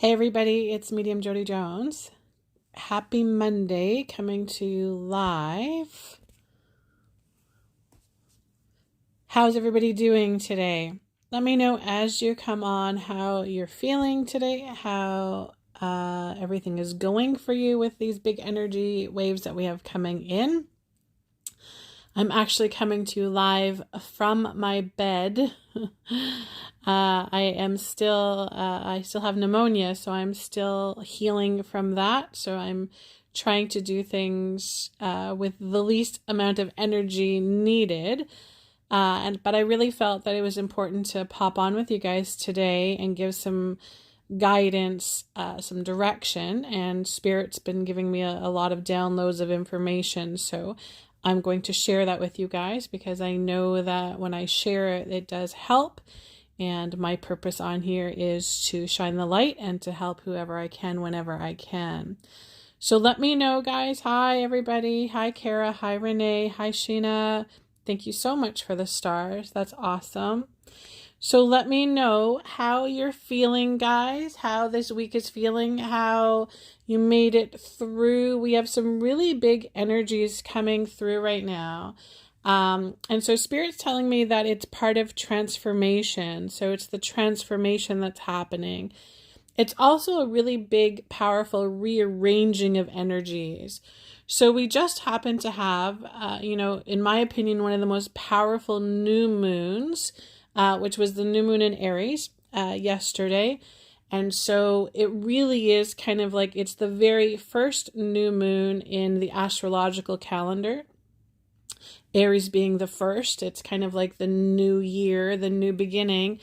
Hey everybody, it's Medium Jody Jones. Happy Monday, coming to you live. How's everybody doing today? Let me know as you come on how you're feeling today, how everything is going for you with these big energy waves that we have coming in. I'm actually coming to you live from my bed. I still have pneumonia, so I'm still healing from that. So I'm trying to do things with the least amount of energy needed. But I really felt that it was important to pop on with you guys today and give some guidance, some direction, and Spirit's been giving me a lot of downloads of information. So I'm going to share that with you guys because I know that when I share it, it does help. And my purpose on here is to shine the light and to help whoever I can whenever I can. So let me know, guys. Hi, everybody. Hi, Kara. Hi, Renee. Hi, Sheena. Thank you so much for the stars. That's awesome. So let me know how you're feeling, guys, how this week is feeling, how you made it through. We have some really big energies coming through right now. And so Spirit's telling me that it's part of transformation. So it's the transformation that's happening. It's also a really big, powerful rearranging of energies. So we just happen to have, in my opinion, one of the most powerful new moons, which was the new moon in Aries yesterday. And so it really is kind of like it's the very first new moon in the astrological calendar. Aries being the first, it's kind of like the new year, the new beginning.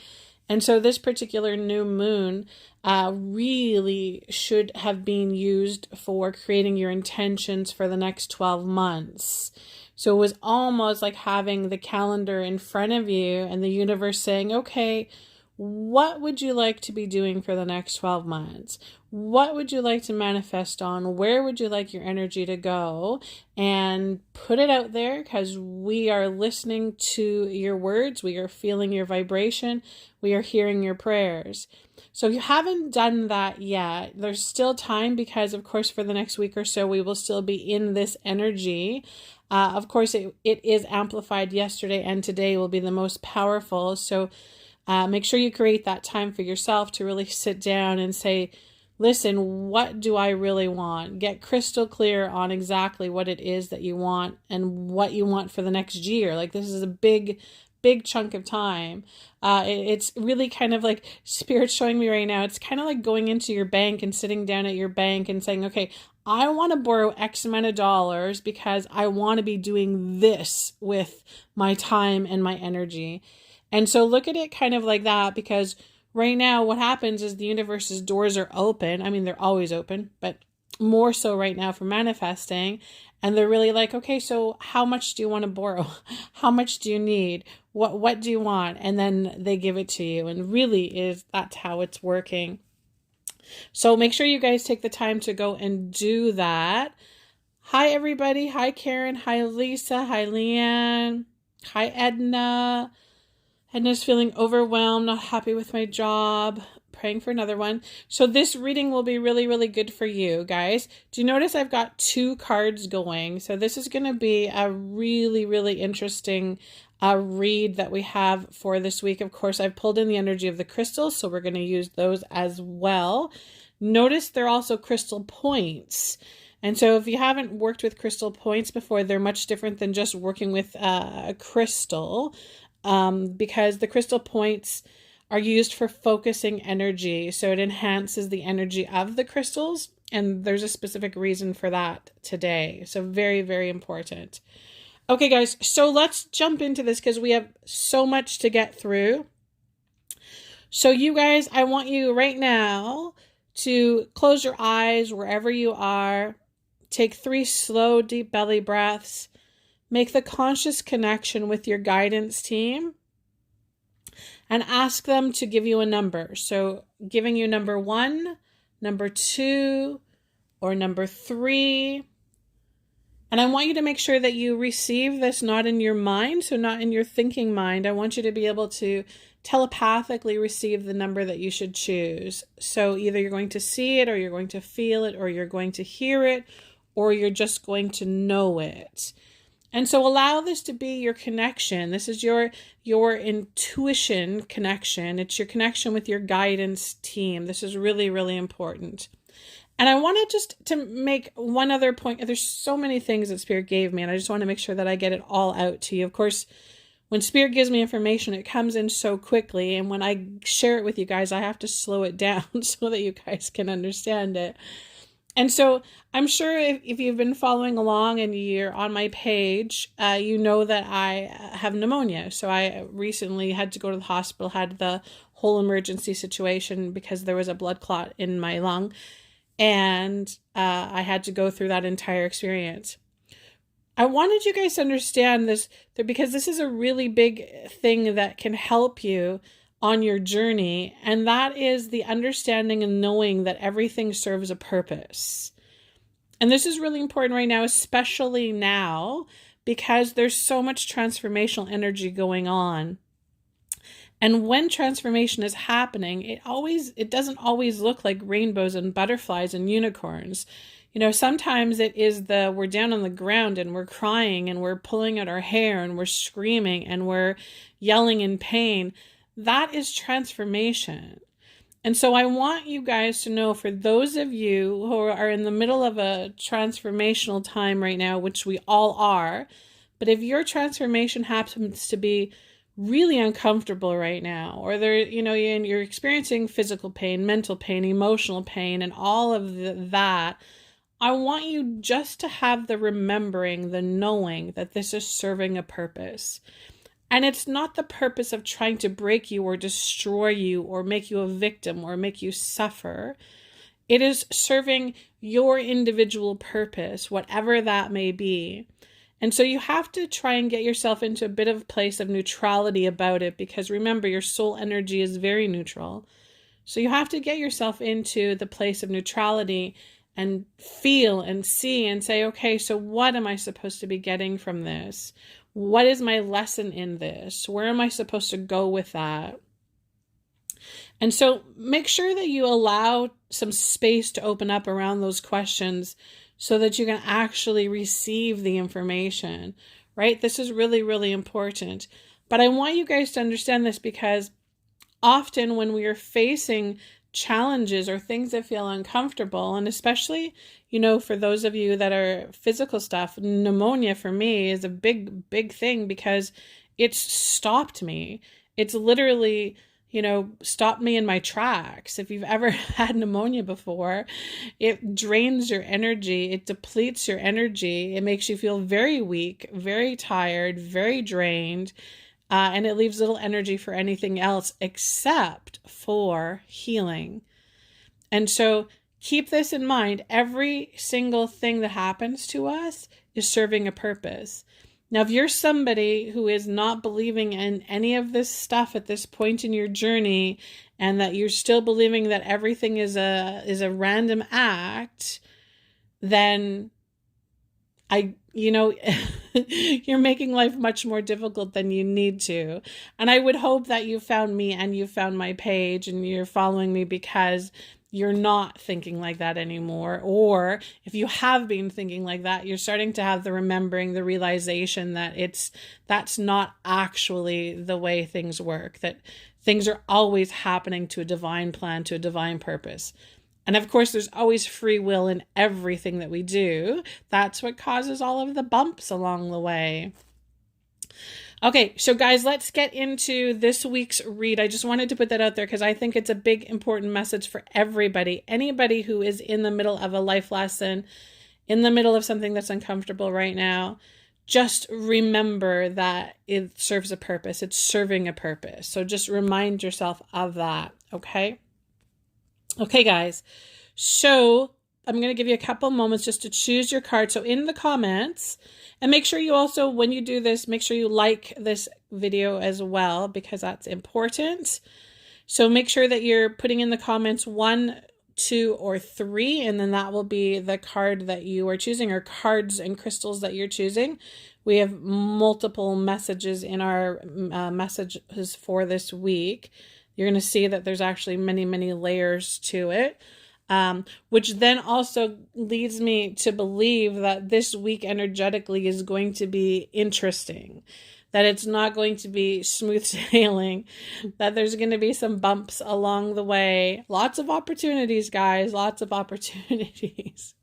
And so this particular new moon really should have been used for creating your intentions for the next 12 months. So it was almost like having the calendar in front of you and the universe saying, okay, what would you like to be doing for the next 12 months? What would you like to manifest on? Where would you like your energy to go? And put it out there because we are listening to your words. We are feeling your vibration. We are hearing your prayers. So if you haven't done that yet, there's still time because, of course, for the next week or so, we will still be in this energy. Of course, it is amplified yesterday and today will be the most powerful. So make sure you create that time for yourself to really sit down and say, listen, what do I really want? Get crystal clear on exactly what it is that you want and what you want for the next year. Like this is a big chunk of time. It's really kind of like Spirit's showing me right now. It's kind of like going into your bank and sitting down at your bank and saying, okay, I want to borrow X amount of dollars because I want to be doing this with my time and my energy. And so look at it kind of like that because right now what happens is the universe's doors are open. I mean, they're always open, but more so right now for manifesting. And they're really like, okay, so how much do you want to borrow? How much do you need? What do you want? And then they give it to you. And really that's how it's working. So make sure you guys take the time to go and do that. Hi, everybody. Hi, Karen. Hi, Lisa. Hi, Leanne. Hi, Edna. Edna's feeling overwhelmed, not happy with my job, praying for another one. So this reading will be really, really good for you guys. Do you notice I've got 2 cards going? So this is going to be a really, really interesting read that we have for this week. Of course, I've pulled in the energy of the crystals, so we're going to use those as well. Notice they're also crystal points. And so if you haven't worked with crystal points before, they're much different than just working with a crystal. Because the crystal points are used for focusing energy. So it enhances the energy of the crystals. And there's a specific reason for that today. So very, very important. Okay, guys, so let's jump into this because we have so much to get through. So you guys, I want you right now to close your eyes wherever you are. Take 3 slow, deep belly breaths. Make the conscious connection with your guidance team and ask them to give you a number. So giving you number 1, number 2, or number 3. And I want you to make sure that you receive this not in your mind, so not in your thinking mind. I want you to be able to telepathically receive the number that you should choose. So either you're going to see it, or you're going to feel it, or you're going to hear it, or you're just going to know it. And so allow this to be your connection. This is your intuition connection. It's your connection with your guidance team. This is really, really important. And I wanted just to make one other point. There's so many things that Spirit gave me, and I just want to make sure that I get it all out to you. Of course, when Spirit gives me information, it comes in so quickly. And when I share it with you guys, I have to slow it down so that you guys can understand it. And so I'm sure if you've been following along and you're on my page, you know that I have pneumonia. So I recently had to go to the hospital, had the whole emergency situation because there was a blood clot in my lung. And I had to go through that entire experience. I wanted you guys to understand this, because this is a really big thing that can help you on your journey. And that is the understanding and knowing that everything serves a purpose. And this is really important right now, especially now, because there's so much transformational energy going on. And when transformation is happening, it doesn't always look like rainbows and butterflies and unicorns. You know, sometimes it is we're down on the ground and we're crying and we're pulling at our hair and we're screaming and we're yelling in pain. That is transformation. And so I want you guys to know, for those of you who are in the middle of a transformational time right now, which we all are, but if your transformation happens to be really uncomfortable right now, or you're experiencing physical pain, mental pain, emotional pain, and all of that, I want you just to have the remembering, the knowing that this is serving a purpose. And it's not the purpose of trying to break you or destroy you or make you a victim or make you suffer. It is serving your individual purpose, whatever that may be. And so you have to try and get yourself into a bit of a place of neutrality about it, because remember, your soul energy is very neutral. So you have to get yourself into the place of neutrality and feel and see and say, okay, so what am I supposed to be getting from this? What is my lesson in this? Where am I supposed to go with that? And so make sure that you allow some space to open up around those questions so that you can actually receive the information, right? This is really, really important. But I want you guys to understand this, because often when we are facing challenges or things that feel uncomfortable, and especially, for those of you that are physical stuff, pneumonia for me is a big, big thing, because it's stopped me. It's literally, stopped me in my tracks. If you've ever had pneumonia before, it drains your energy. It depletes your energy. It makes you feel very weak, very tired, very drained. And it leaves little energy for anything else except for healing. And so keep this in mind. Every single thing that happens to us is serving a purpose. Now, if you're somebody who is not believing in any of this stuff at this point in your journey, and that you're still believing that everything is a random act, then you're making life much more difficult than you need to. And I would hope that you found me and you found my page and you're following me because you're not thinking like that anymore. Or if you have been thinking like that, you're starting to have the remembering, the realization that that's not actually the way things work, that things are always happening to a divine plan, to a divine purpose. And of course, there's always free will in everything that we do. That's what causes all of the bumps along the way. Okay, so guys, let's get into this week's read. I just wanted to put that out there because I think it's a big, important message for everybody. Anybody who is in the middle of a life lesson, in the middle of something that's uncomfortable right now, just remember that it serves a purpose. It's serving a purpose. So just remind yourself of that, okay? Okay, guys. So I'm going to give you a couple moments just to choose your card. So in the comments, and make sure you also, when you do this, make sure you like this video as well, because that's important. So make sure that you're putting in the comments 1, 2, or 3, and then that will be the card that you are choosing, or cards and crystals that you're choosing. We have multiple messages in our messages for this week. You're going to see that there's actually many, many layers to it, which then also leads me to believe that this week energetically is going to be interesting, that it's not going to be smooth sailing, that there's going to be some bumps along the way. Lots of opportunities, guys, lots of opportunities.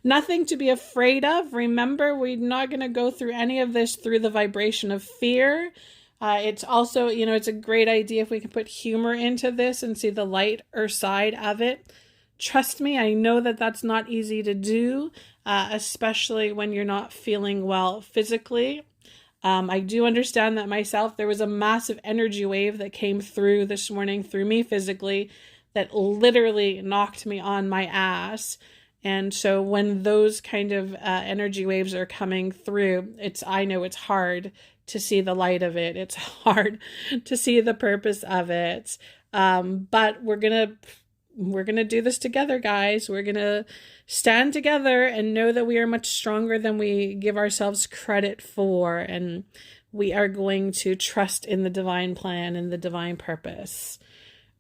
Nothing to be afraid of. Remember, we're not going to go through any of this through the vibration of fear. It's also, it's a great idea if we can put humor into this and see the lighter side of it. Trust me, I know that that's not easy to do, especially when you're not feeling well physically. I do understand that myself. There was a massive energy wave that came through this morning through me physically that literally knocked me on my ass. And so when those kind of energy waves are coming through, I know it's hard to see the light of it. It's hard to see the purpose of it. But we're gonna do this together, guys. We're gonna stand together and know that we are much stronger than we give ourselves credit for, and we are going to trust in the divine plan and the divine purpose.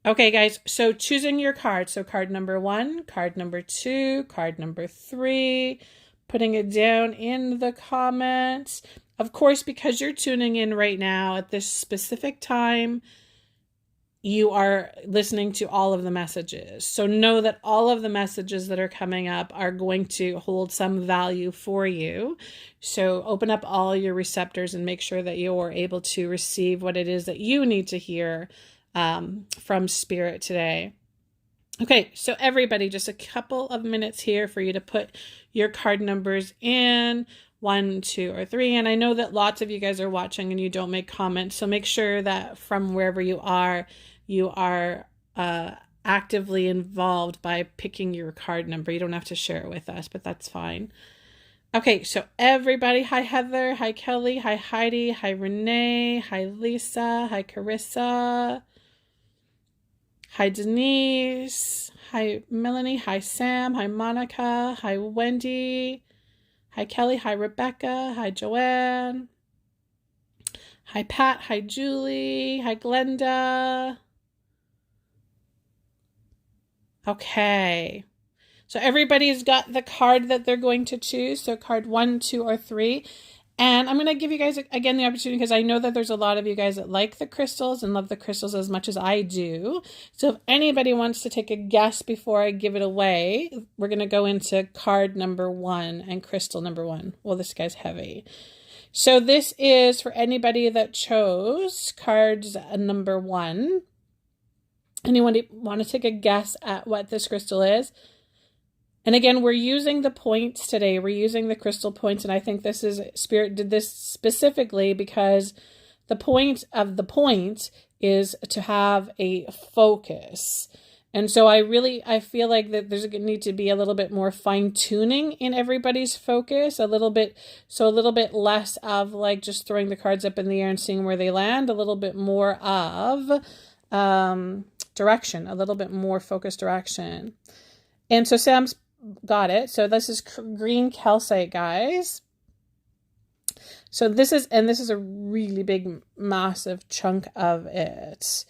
Okay, guys, so choosing your card. So card number 1, card number 2, card number 3, putting it down in the comments. Of course, because you're tuning in right now at this specific time, you are listening to all of the messages. So know that all of the messages that are coming up are going to hold some value for you. So open up all your receptors and make sure that you're able to receive what it is that you need to hear from Spirit today. Okay, so everybody, just a couple of minutes here for you to put your card numbers in, 1, 2, or 3. And I know that lots of you guys are watching and you don't make comments. So make sure that from wherever you are actively involved by picking your card number. You don't have to share it with us, but that's fine. Okay, so everybody, hi Heather, hi Kelly, hi Heidi, hi Renee, hi Lisa, hi Carissa, hi Denise, hi Melanie, hi Sam, hi Monica, hi Wendy, hi Kelly, hi Rebecca, hi Joanne, hi Pat, hi Julie, hi Glenda. Okay, so everybody's got the card that they're going to choose. So card 1, 2, or 3. And I'm going to give you guys, again, the opportunity, because I know that there's a lot of you guys that like the crystals and love the crystals as much as I do. So if anybody wants to take a guess before I give it away, we're going to go into card number 1 and crystal number 1. Well, this guy's heavy. So this is for anybody that chose cards number 1. Anyone want to take a guess at what this crystal is? And again, we're using the points today. We're using the crystal points. And I think this is, Spirit did this specifically because the point of the point is to have a focus. And so I feel like that there's going to need to be a little bit more fine tuning in everybody's focus, a little bit less of like just throwing the cards up in the air and seeing where they land, a little bit more of direction, a little bit more focused direction. And so Sam's got it. So this is green calcite, guys. So this is a really big, massive chunk of it.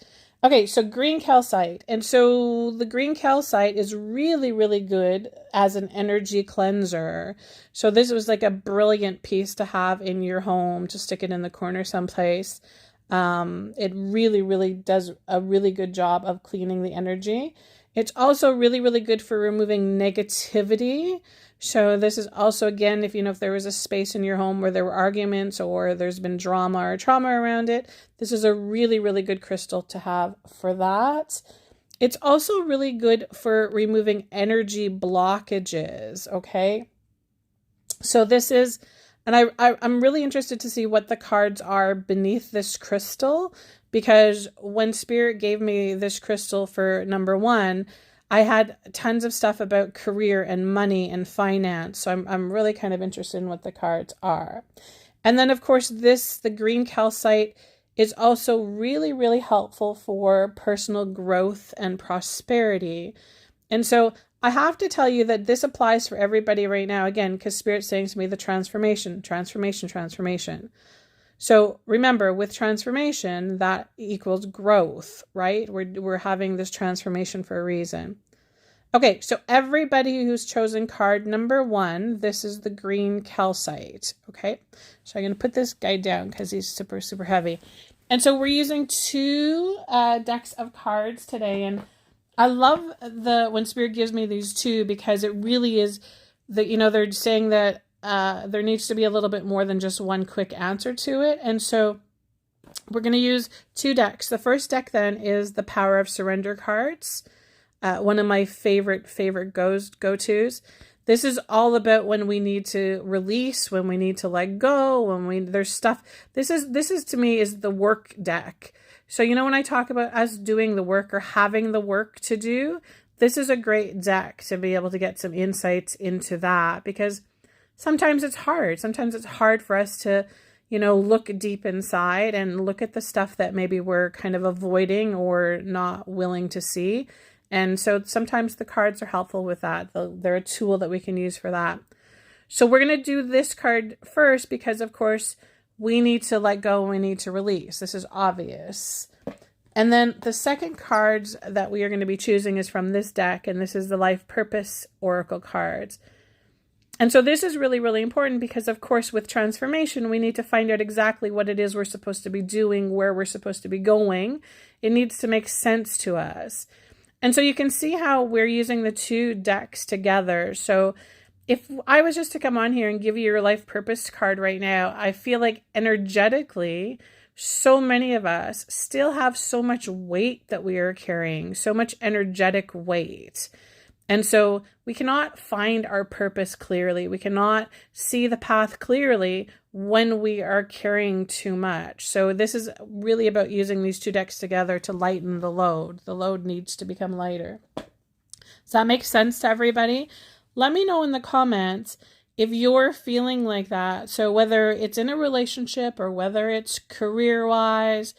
Okay, so green calcite. And so the green calcite is really, really good as an energy cleanser. So this was like a brilliant piece to have in your home, to stick it in the corner someplace. It really, really does a really good job of cleaning the energy. It's also really, really good for removing negativity. So this is also, again, if there was a space in your home where there were arguments or there's been drama or trauma around it, this is a really, really good crystal to have for that. It's also really good for removing energy blockages, okay? So this is, and I'm really interested to see what the cards are beneath this crystal, because when Spirit gave me this crystal for number 1, I had tons of stuff about career and money and finance. So I'm really kind of interested in what the cards are. And then, of course, the green calcite is also really, really helpful for personal growth and prosperity. And so I have to tell you that this applies for everybody right now, again, because Spirit's saying to me the transformation. So remember, with transformation, that equals growth, right? We're having this transformation for a reason. Okay, so everybody who's chosen card number 1, this is the green calcite, okay? So I'm going to put this guy down because he's super, super heavy. And so we're using 2 decks of cards today, and I love when Spirit gives me these 2 because it really is, they're saying that there needs to be a little bit more than just one quick answer to it. And so we're going to use 2 decks. The first deck then is the Power of Surrender cards. One of my favorite go-tos. This is all about when we need to release, when we need to let go, there's stuff. This is to me is the work deck. So, when I talk about us doing the work or having the work to do, this is a great deck to be able to get some insights into that, because sometimes it's hard. Sometimes it's hard for us to, look deep inside and look at the stuff that maybe we're kind of avoiding or not willing to see. And so sometimes the cards are helpful with that. They're a tool that we can use for that. So we're going to do this card first because, of course, we need to let go and we need to release. This is obvious. And then the second cards that we are going to be choosing is from this deck, and this is the Life Purpose Oracle cards. And so this is really, really important because, of course, with transformation, we need to find out exactly what it is we're supposed to be doing, where we're supposed to be going. It needs to make sense to us. And so you can see how we're using the 2 decks together. So if I was just to come on here and give you your life purpose card right now, I feel like energetically, so many of us still have so much weight that we are carrying, so much energetic weight. And so we cannot find our purpose clearly. We cannot see the path clearly when we are carrying too much. So this is really about using these 2 decks together to lighten the load. The load needs to become lighter. Does that make sense to everybody? Let me know in the comments if you're feeling like that. So whether it's in a relationship or whether it's career-wise,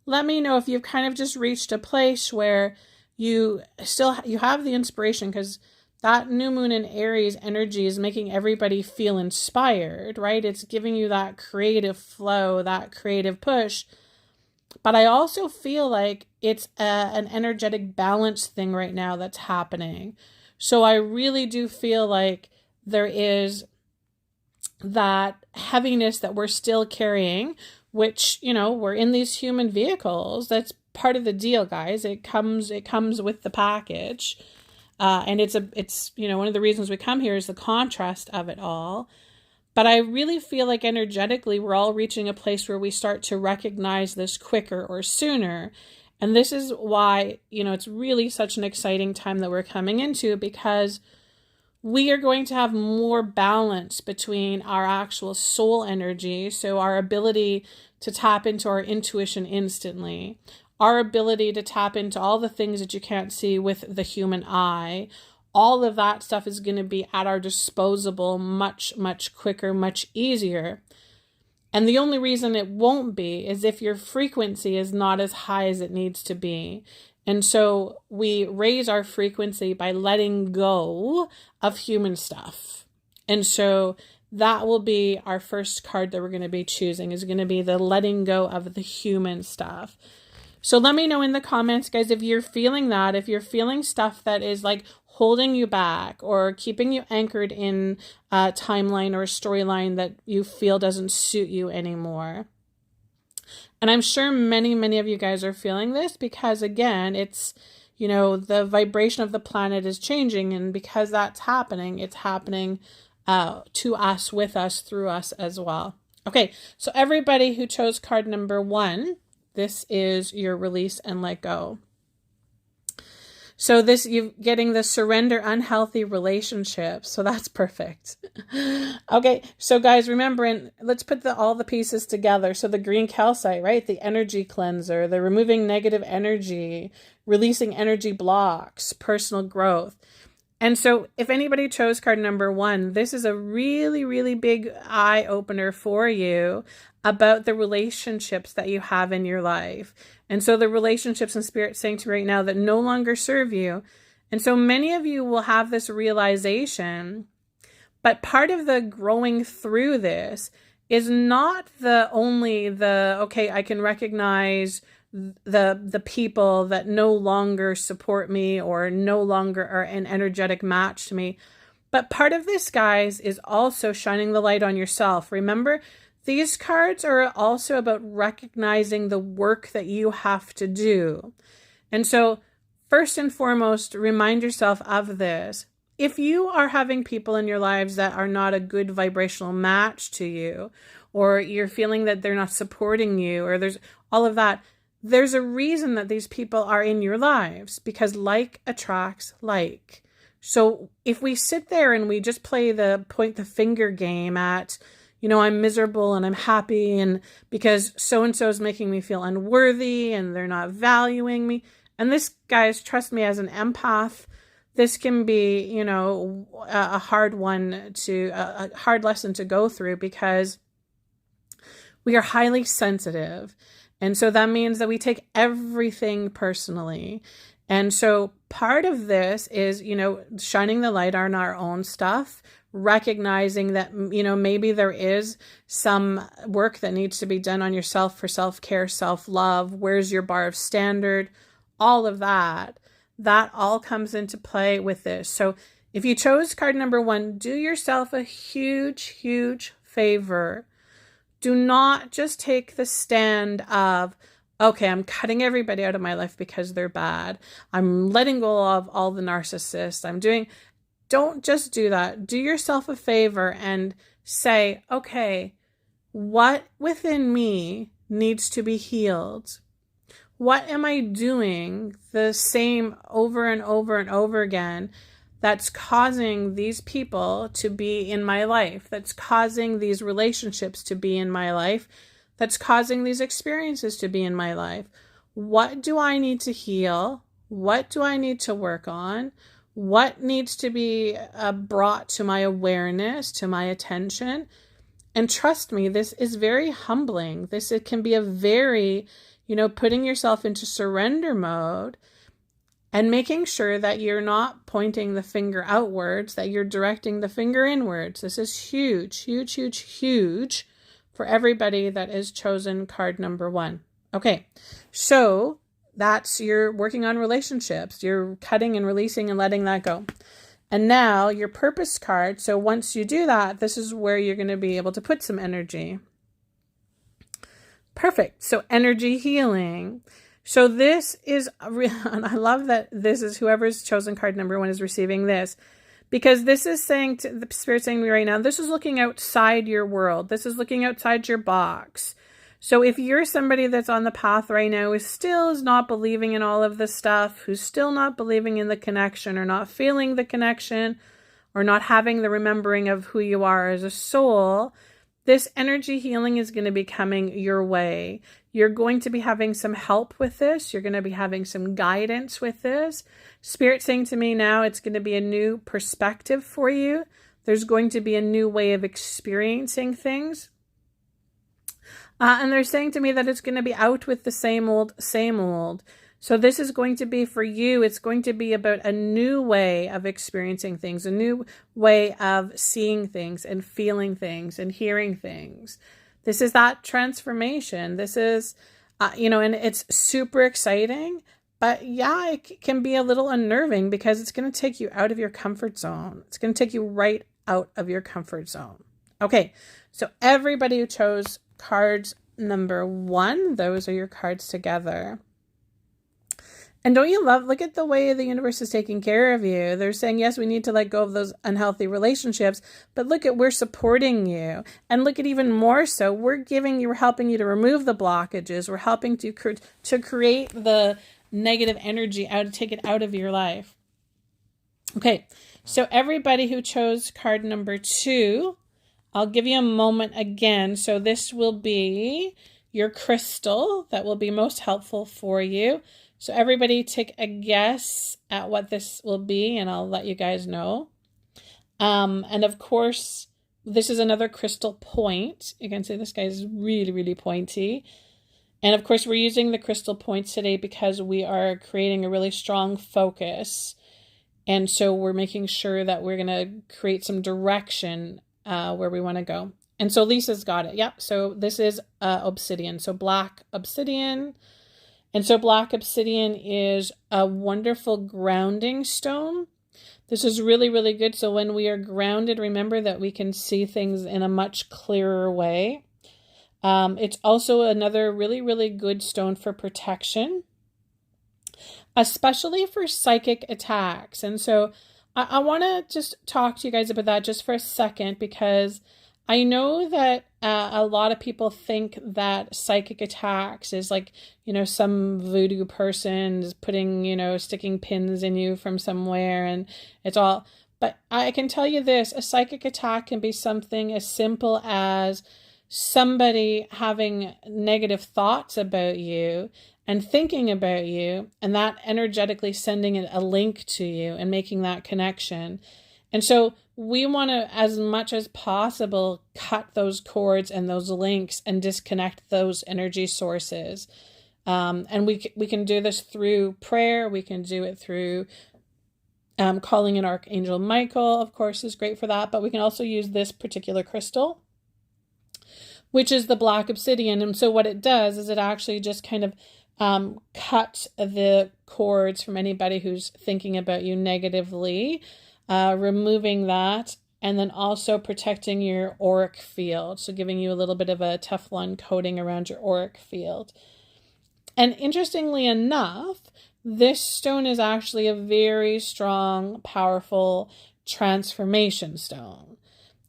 let me know if you've kind of just reached a place where you have the inspiration, because that new moon in Aries energy is making everybody feel inspired, right? It's giving you that creative flow, that creative push. But I also feel like it's an energetic balance thing right now that's happening. So I really do feel like there is that heaviness that we're still carrying, which, we're in these human vehicles. That's part of the deal, guys. It comes with the package. And it's one of the reasons we come here is the contrast of it all. But I really feel like energetically, we're all reaching a place where we start to recognize this quicker or sooner. And this is why, it's really such an exciting time that we're coming into, because we are going to have more balance between our actual soul energy. So our ability to tap into our intuition instantly, our ability to tap into all the things that you can't see with the human eye, all of that stuff is going to be at our disposal much, much quicker, much easier. And the only reason it won't be is if your frequency is not as high as it needs to be. And so we raise our frequency by letting go of human stuff. And so that will be our first card that we're going to be choosing, is going to be the letting go of the human stuff. So let me know in the comments, guys, if you're feeling that, if you're feeling stuff that is like holding you back or keeping you anchored in a timeline or a storyline that you feel doesn't suit you anymore. And I'm sure many, many of you guys are feeling this because, again, it's, the vibration of the planet is changing. And because that's happening, it's happening to us, with us, through us as well. Okay, so everybody who chose card number 1, this is your release and let go. So you're getting the surrender unhealthy relationships. So that's perfect. Okay. So guys, remember, let's put all the pieces together. So the green calcite, right? The energy cleanser, the removing negative energy, releasing energy blocks, personal growth. And so if anybody chose card number 1, this is a really, really big eye opener for you about the relationships that you have in your life. And so the relationships in Spirit saying to you right now that no longer serve you, And so many of you will have this realization, but part of the growing through this is not okay, I can recognize the people that no longer support me or no longer are an energetic match to me. But part of this, guys, is also shining the light on yourself. Remember, these cards are also about recognizing the work that you have to do. And so, first and foremost, remind yourself of this. If you are having people in your lives that are not a good vibrational match to you, or you're feeling that they're not supporting you, or there's all of that, there's a reason that these people are in your lives, because like attracts like. So if we sit there and we just play the point the finger game at, I'm miserable and I'm happy and because so-and-so is making me feel unworthy and they're not valuing me. And this, guys, trust me, as an empath, this can be, a hard lesson to go through, because we are highly sensitive. And so that means that we take everything personally. And so part of this is, shining the light on our own stuff, recognizing that, maybe there is some work that needs to be done on yourself for self-care, self-love. Where's your bar of standard? All of that all comes into play with this. So if you chose card number 1, do yourself a huge, huge favor. Do not just take the stand of, okay, I'm cutting everybody out of my life because they're bad. I'm letting go of all the narcissists. Don't just do that. Do yourself a favor and say, okay, what within me needs to be healed? What am I doing the same over and over and over again that's causing these people to be in my life, that's causing these relationships to be in my life, that's causing these experiences to be in my life? What do I need to heal? What do I need to work on? What needs to be brought to my awareness, to my attention? And trust me, this is very humbling. It can be a very, putting yourself into surrender mode and making sure that you're not pointing the finger outwards, that you're directing the finger inwards. This is huge, huge, huge, huge for everybody that is chosen card number 1. Okay, so that's you're working on relationships. You're cutting and releasing and letting that go. And now your purpose card. So once you do that, this is where you're going to be able to put some energy. Perfect. So energy healing. So this is, and I love that this is whoever's chosen card number 1 is receiving this, because this is saying to the Spirit saying to me right now, this is looking outside your world. This is looking outside your box. So if you're somebody that's on the path right now who still is not believing in all of this stuff, who's still not believing in the connection or not feeling the connection or not having the remembering of who you are as a soul, this energy healing is going to be coming your way. You're going to be having some help with this. You're going to be having some guidance with this. Spirit saying to me now, it's going to be a new perspective for you. There's going to be a new way of experiencing things. And they're saying to me that it's going to be out with the same old, same old. So this is going to be for you. It's going to be about a new way of experiencing things, a new way of seeing things and feeling things and hearing things. This is that transformation. This is, and it's super exciting, but yeah, it can be a little unnerving because it's going to take you out of your comfort zone. It's going to take you right out of your comfort zone. Okay, so everybody who chose cards number 1, those are your cards together. And don't you look at the way the universe is taking care of you. They're saying, yes, we need to let go of those unhealthy relationships, but we're supporting you. And look at even more so, we're helping you to remove the blockages. We're helping to create the negative energy take it out of your life. Okay, so everybody who chose card number 2, I'll give you a moment again. So this will be your crystal that will be most helpful for you. So everybody take a guess at what this will be, and I'll let you guys know. And of course, this is another crystal point. You can see this guy is really, really pointy. And of course, we're using the crystal points today because we are creating a really strong focus And so we're making sure that we're going to create some direction where we want to go. And so Lisa's got it. Yep. So this is obsidian. So black obsidian. And so black obsidian is a wonderful grounding stone. This is really, really good. So when we are grounded, remember that we can see things in a much clearer way. It's also another really, really good stone for protection, especially for psychic attacks. And so I want to just talk to you guys about that just for a second, because I know that a lot of people think that psychic attacks is like, some voodoo person is putting, sticking pins in you from somewhere, and it's all. But I can tell you this, a psychic attack can be something as simple as somebody having negative thoughts about you and thinking about you, and that energetically sending a link to you and making that connection. And so we want to, as much as possible, cut those cords and those links and disconnect those energy sources. And we can do this through prayer. We can do it through calling in Archangel Michael, of course, is great for that. But we can also use this particular crystal, which is the black obsidian. And so what it does is it actually just kind of cut the cords from anybody who's thinking about you negatively, removing that, and then also protecting your auric field. So giving you a little bit of a Teflon coating around your auric field. And interestingly enough, this stone is actually a very strong, powerful transformation stone.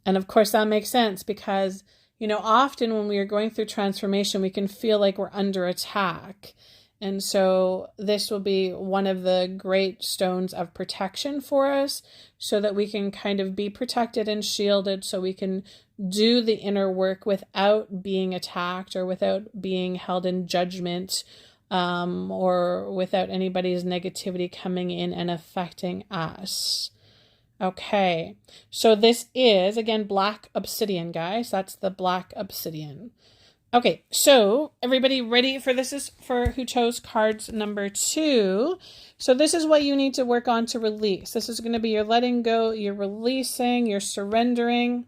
And of course that makes sense because, often when we are going through transformation, we can feel like we're under attack. And so this will be one of the great stones of protection for us so that we can kind of be protected and shielded, so we can do the inner work without being attacked or without being held in judgment, or without anybody's negativity coming in and affecting us. Okay, so this is, again, black obsidian, guys. That's the black obsidian. Okay, so everybody ready for this? Is for who chose cards number 2. So this is what you need to work on to release. This is going to be your letting go, your releasing, your surrendering.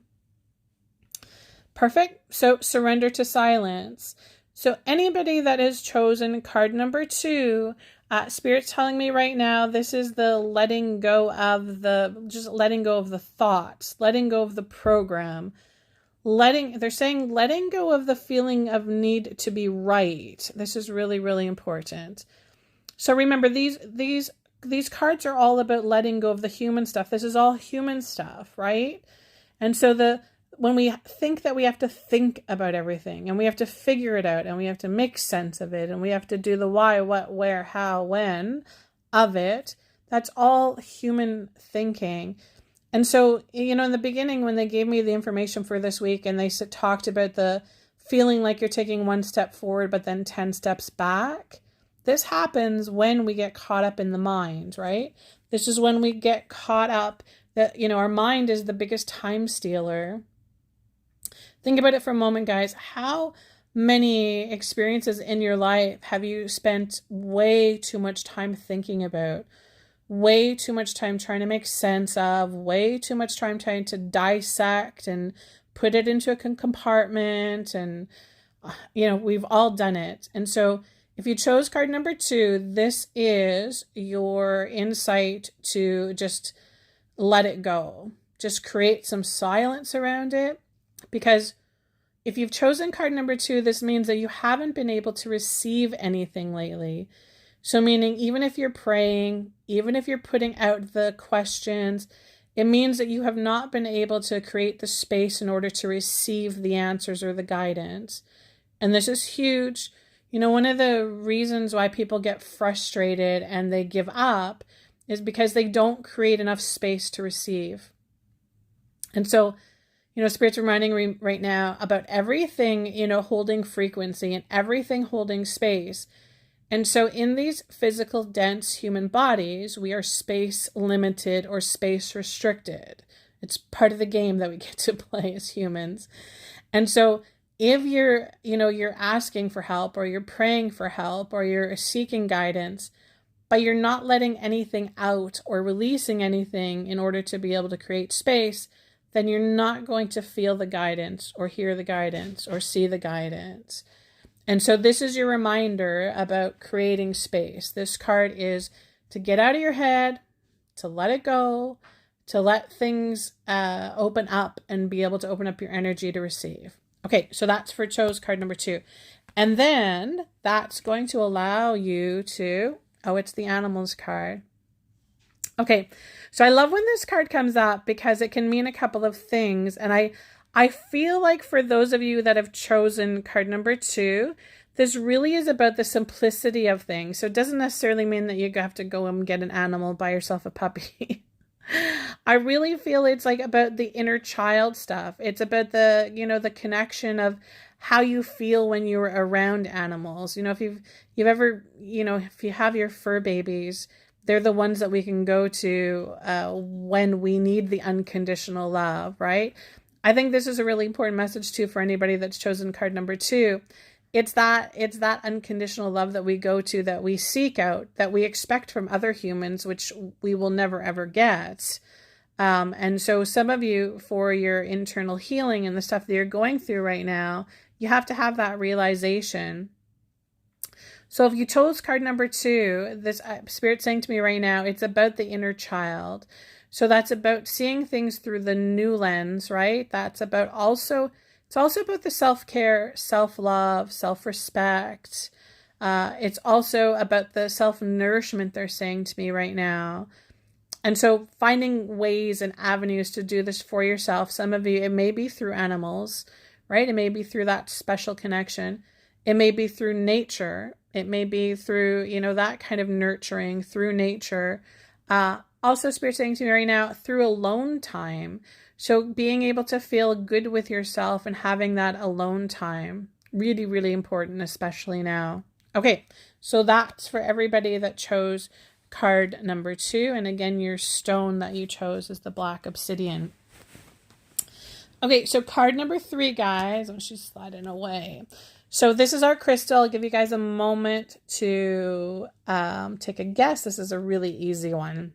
Perfect. So surrender to silence. So anybody that has chosen card number 2, Spirit's telling me right now, this is the letting go of letting go of the thoughts, letting go of the program, they're saying letting go of the feeling of need to be right. This is really, really important. So remember, these cards are all about letting go of the human stuff. This is all human stuff, right? And so when we think that we have to think about everything and we have to figure it out and we have to make sense of it and we have to do the why, what, where, how, when of it, that's all human thinking. And so, in the beginning, when they gave me the information for this week and they talked about the feeling like you're taking one step forward, but then 10 steps back, this happens when we get caught up in the mind, right? This is when we get caught up that, our mind is the biggest time stealer. Think about it for a moment, guys. How many experiences in your life have you spent way too much time thinking about? Way too much time trying to make sense of, way too much time trying to dissect and put it into a compartment. And, we've all done it. And so if you chose card number 2, this is your insight to just let it go. Just create some silence around it. Because if you've chosen card number 2, this means that you haven't been able to receive anything lately. So meaning, even if you're praying, even if you're putting out the questions, it means that you have not been able to create the space in order to receive the answers or the guidance. And this is huge. One of the reasons why people get frustrated and they give up is because they don't create enough space to receive. And so, Spirit's reminding me right now about everything, holding frequency and everything holding space. And so in these physical, dense human bodies, we are space limited or space restricted. It's part of the game that we get to play as humans. And so if you're asking for help, or you're praying for help, or you're seeking guidance, but you're not letting anything out or releasing anything in order to be able to create space, then you're not going to feel the guidance or hear the guidance or see the guidance. And so this is your reminder about creating space. This card is to get out of your head, to let it go, to let things open up and be able to open up your energy to receive. Okay, so that's for Chose card number 2. And then that's going to allow you to, it's the Animals card. Okay, so I love when this card comes up because it can mean a couple of things. And I feel like for those of you that have chosen card number 2, this really is about the simplicity of things. So it doesn't necessarily mean that you have to go and get an animal, buy yourself a puppy. I really feel it's like about the inner child stuff. It's about the, the connection of how you feel when you're around animals. If you've ever, if you have your fur babies, they're the ones that we can go to when we need the unconditional love, right? I think this is a really important message too for anybody that's chosen card number 2. It's that unconditional love that we go to, that we seek out, that we expect from other humans, which we will never, ever get. And so some of you, for your internal healing and the stuff that you're going through right now, you have to have that realization. So if you chose card number 2, this Spirit's saying to me right now, it's about the inner child. So that's about seeing things through the new lens, right? It's also about the self-care, self-love, self-respect. It's also about the self-nourishment, they're saying to me right now. And so finding ways and avenues to do this for yourself. Some of you, it may be through animals, right? It may be through that special connection. It may be through nature. It may be through, that kind of nurturing through nature. Also, Spirit saying to me right now, through alone time. So being able to feel good with yourself and having that alone time, really, really important, especially now. Okay, so that's for everybody that chose card number 2. And again, your stone that you chose is the black obsidian. Okay, so card number 3, guys. Oh, she's sliding away. So this is our crystal. I'll give you guys a moment to take a guess. This is a really easy one.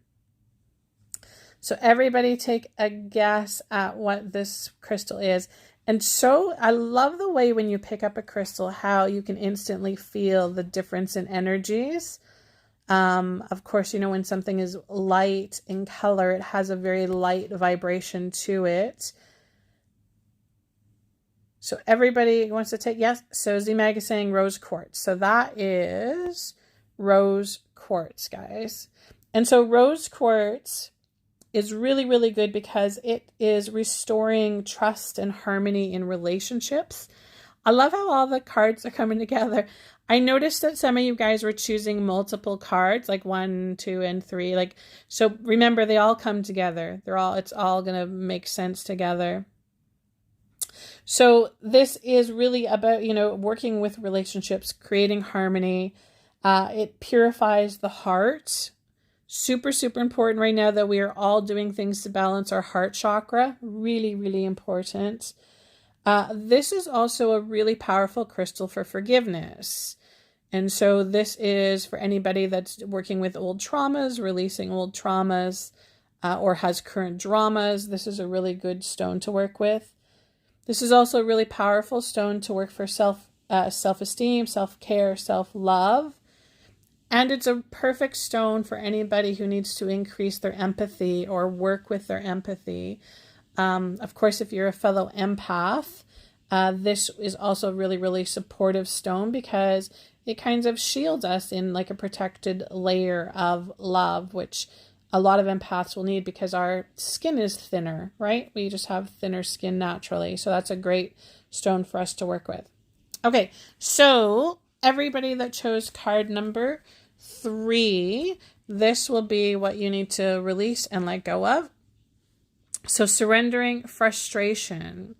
So everybody take a guess at what this crystal is. And so I love the way when you pick up a crystal, how you can instantly feel the difference in energies. Of course, when something is light in color, it has a very light vibration to it. So everybody wants to take, yes. So Z-Mag is saying rose quartz. So that is rose quartz, guys. And so rose quartz is really, really good because it is restoring trust and harmony in relationships. I love how all the cards are coming together. I noticed that some of you guys were choosing multiple cards, like 1, 2, and 3. So remember, they all come together. It's all going to make sense together. So this is really about, working with relationships, creating harmony. It purifies the heart. Super, super important right now that we are all doing things to balance our heart chakra. Really, really important. This is also a really powerful crystal for forgiveness. And so this is for anybody that's working with old traumas, releasing old traumas, or has current dramas. This is a really good stone to work with. This is also a really powerful stone to work for self-esteem, self-care, self-love. And it's a perfect stone for anybody who needs to increase their empathy or work with their empathy. Of course, if you're a fellow empath, this is also a really, really supportive stone because it kind of shields us in like a protected layer of love, which a lot of empaths will need because our skin is thinner, right? We just have thinner skin naturally. So that's a great stone for us to work with. Okay, so everybody that chose card number 3, this will be what you need to release and let go of. So surrendering frustration.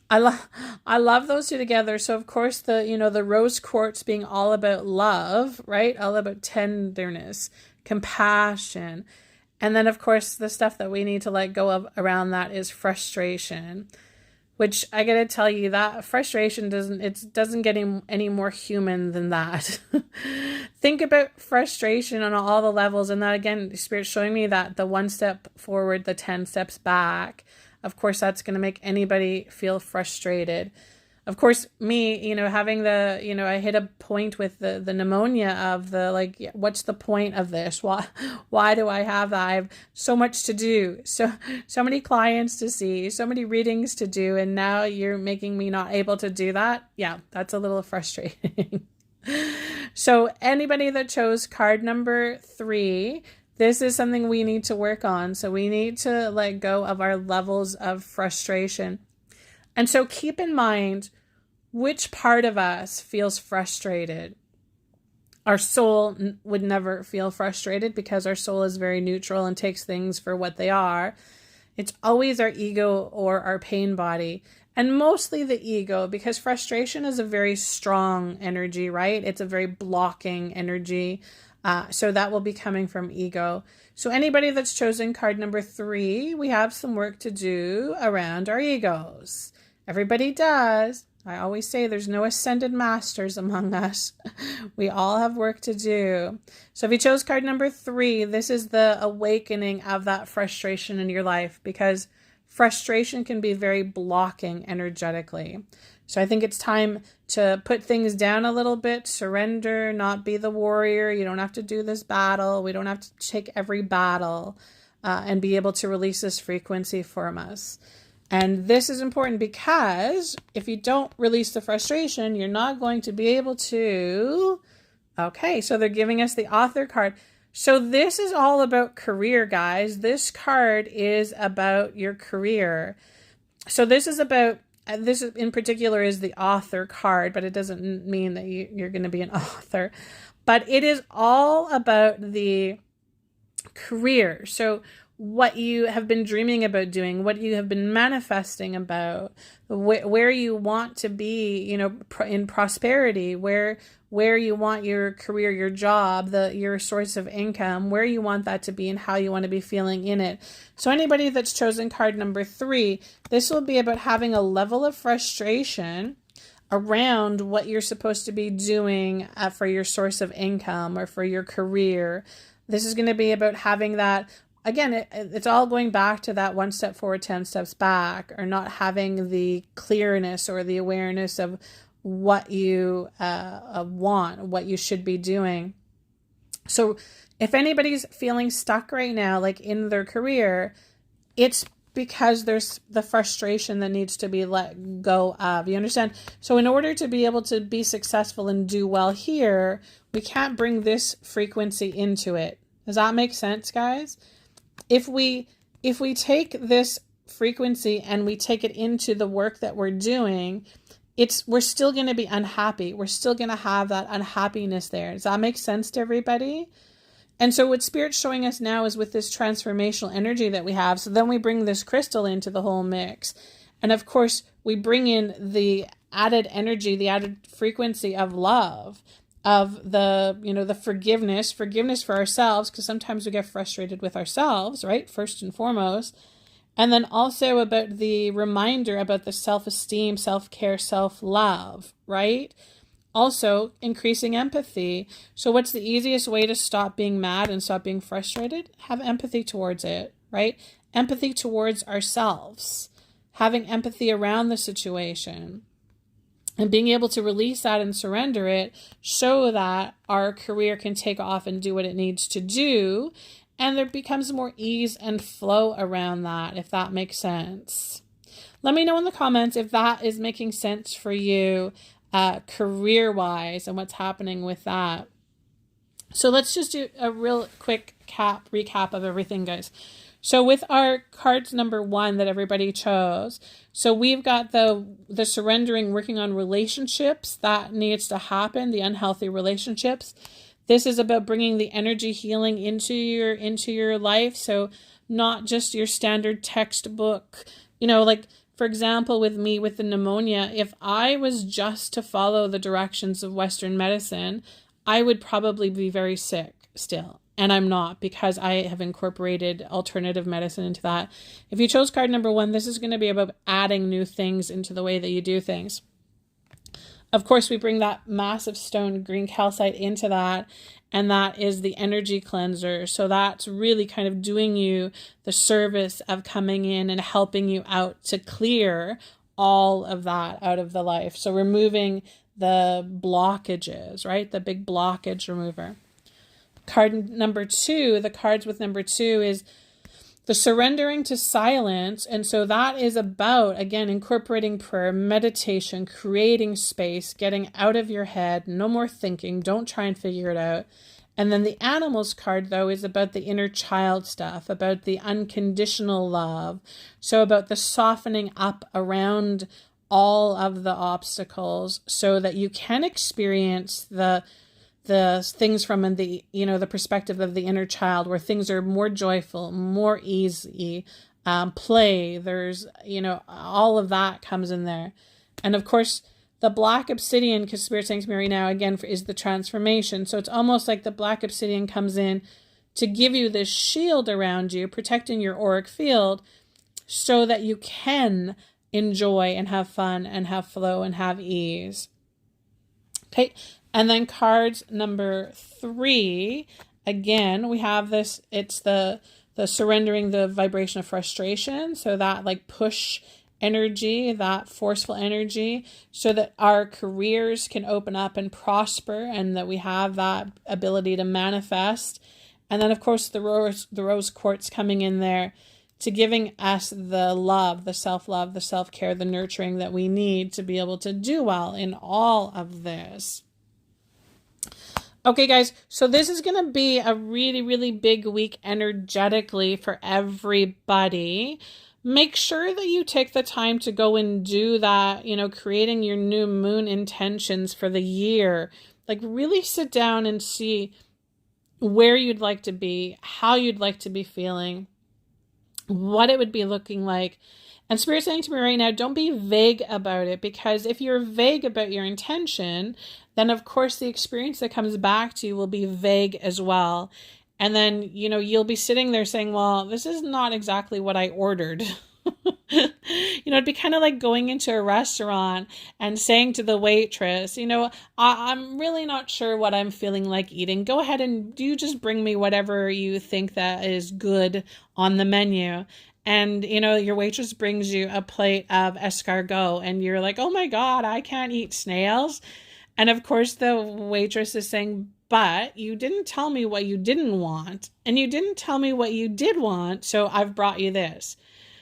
I love those two together. So of course the rose quartz being all about love, right? All about tenderness, compassion. And then of course the stuff that we need to let go of around that is frustration, which I gotta tell you that frustration doesn't get any more human than that. Think think about frustration on all the levels, and that again, Spirit's showing me that the 1 step forward, the 10 steps back. Of course, that's going to make anybody feel frustrated. Of course, me, having the, I hit a point with the pneumonia of the, like, what's the point of this? Why do I have that? I have so much to do, so many clients to see, so many readings to do, and now you're making me not able to do that. Yeah, that's a little frustrating. So anybody that chose card number 3, this is something we need to work on. So we need to let go of our levels of frustration. And so keep in mind, which part of us feels frustrated? Our soul would never feel frustrated because our soul is very neutral and takes things for what they are. It's always our ego or our pain body, and mostly the ego, because frustration is a very strong energy, right? It's a very blocking energy. So that will be coming from ego. So anybody that's chosen card number 3, we have some work to do around our egos. Everybody does. I always say there's no ascended masters among us. We all have work to do. So if you chose card number 3, this is the awakening of that frustration in your life, because frustration can be very blocking energetically. So I think it's time to put things down a little bit, surrender, not be the warrior. You don't have to do this battle. We don't have to take every battle, and be able to release this frequency from us. And this is important because if you don't release the frustration, you're not going to be able to... Okay, so they're giving us the Author card. So this is all about career, guys. This card is about your career. So this is about... This in particular is the Author card, but it doesn't mean that you're going to be an author. But it is all about the career. So what you have been dreaming about doing, what you have been manifesting about, where you want to be, in prosperity, where you want your career, your job, your source of income, where you want that to be and how you want to be feeling in it. So anybody that's chosen card number 3, this will be about having a level of frustration around what you're supposed to be doing for your source of income or for your career. This is going to be about having that. Again, it's all going back to that 1 step forward, 10 steps back, or not having the clearness or the awareness of what you want, what you should be doing. So if anybody's feeling stuck right now, like in their career, it's because there's the frustration that needs to be let go of. You understand? So in order to be able to be successful and do well here, we can't bring this frequency into it. Does that make sense, guys? If we take this frequency and we take it into the work that we're doing, we're still going to be unhappy. We're still going to have that unhappiness there. Does that make sense to everybody? And so what Spirit's showing us now is with this transformational energy that we have. So then we bring this crystal into the whole mix. And of course, we bring in the added energy, the added frequency of love, of the forgiveness for ourselves, because sometimes we get frustrated with ourselves, right? First and foremost. And then also about the reminder about the self-esteem, self-care, self-love, right? Also increasing empathy. So what's the easiest way to stop being mad and stop being frustrated? Have empathy towards it, right? Empathy towards ourselves, having empathy around the situation. And being able to release that and surrender it so that our career can take off and do what it needs to do. And there becomes more ease and flow around that, if that makes sense. Let me know in the comments if that is making sense for you career-wise and what's happening with that. So let's just do a real quick recap of everything, guys. So with our cards number 1 that everybody chose, so we've got the surrendering, working on relationships that needs to happen, the unhealthy relationships. This is about bringing the energy healing into your life. So not just your standard textbook, like for example, with me with the pneumonia, if I was just to follow the directions of Western medicine, I would probably be very sick still. And I'm not, because I have incorporated alternative medicine into that. If you chose card number 1, this is going to be about adding new things into the way that you do things. Of course, we bring that massive stone green calcite into that. and that is the energy cleanser. So that's really kind of doing you the service of coming in and helping you out to clear all of that out of the life. So removing the blockages, right? The big blockage remover. Card number 2, the cards with number 2 is the surrendering to silence. And so that is about, again, incorporating prayer, meditation, creating space, getting out of your head, no more thinking, don't try and figure it out. And then the animals card, though, is about the inner child stuff, about the unconditional love. So about the softening up around all of the obstacles so that you can experience the things from the, the perspective of the inner child, where things are more joyful, more easy, play. There's, all of that comes in there. And of course, the black obsidian, because Spirit's saying to me right now, again, is the transformation. So it's almost like the black obsidian comes in to give you this shield around you, protecting your auric field so that you can enjoy and have fun and have flow and have ease. Okay. And then cards number 3, again, we have this, it's the surrendering the vibration of frustration. So that like push energy, that forceful energy, so that our careers can open up and prosper and that we have that ability to manifest. And then of course the rose quartz coming in there to giving us the love, the self-love, the self-care, the nurturing that we need to be able to do well in all of this. Okay, guys, so this is going to be a really, really big week energetically for everybody. Make sure that you take the time to go and do that, creating your new moon intentions for the year. Like really sit down and see where you'd like to be, how you'd like to be feeling, what it would be looking like. And Spirit's saying to me right now, don't be vague about it, because if you're vague about your intention, then of course the experience that comes back to you will be vague as well. And then, you'll be sitting there saying, well, this is not exactly what I ordered. It'd be kind of like going into a restaurant and saying to the waitress, I'm really not sure what I'm feeling like eating. Go ahead and you just bring me whatever you think that is good on the menu. And, your waitress brings you a plate of escargot and you're like, oh my God, I can't eat snails. And of course the waitress is saying, but you didn't tell me what you didn't want and you didn't tell me what you did want. So I've brought you this.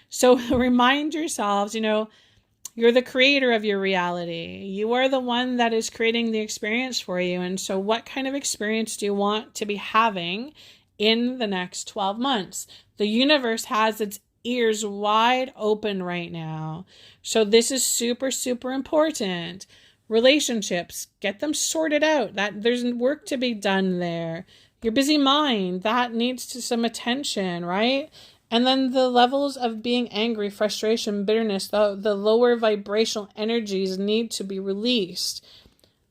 So remind yourselves, you're the creator of your reality. You are the one that is creating the experience for you. And so what kind of experience do you want to be having in the next 12 months? The universe has its ears wide open right now. So this is super, super important. Relationships, get them sorted out. That there's work to be done there. Your busy mind, that needs some attention, right? And then the levels of being angry, frustration, bitterness, the lower vibrational energies need to be released.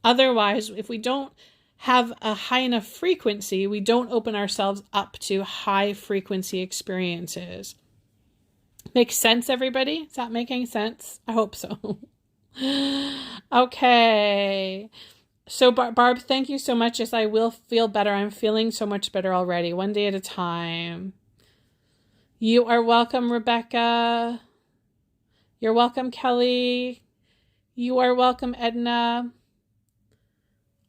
Otherwise, if we don't have a high enough frequency, we don't open ourselves up to high frequency experiences. Makes sense, everybody? Is that making sense? I hope so. Okay. So Barb, thank you so much. Yes, I will feel better. I'm feeling so much better already, one day at a time. You are welcome, Rebecca. You're welcome, Kelly. You are welcome, Edna.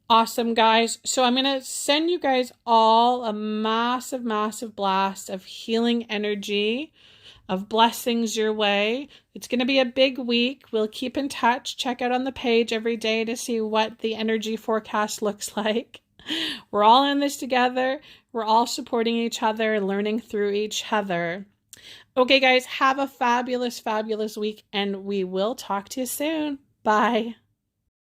Awesome, guys. So I'm going to send you guys all a massive, massive blast of healing energy, of blessings your way. It's going to be a big week. We'll keep in touch. Check out on the page every day to see what the energy forecast looks like. We're all in this together. We're all supporting each other, learning through each other. Okay, guys, have a fabulous, fabulous week, and we will talk to you soon. Bye.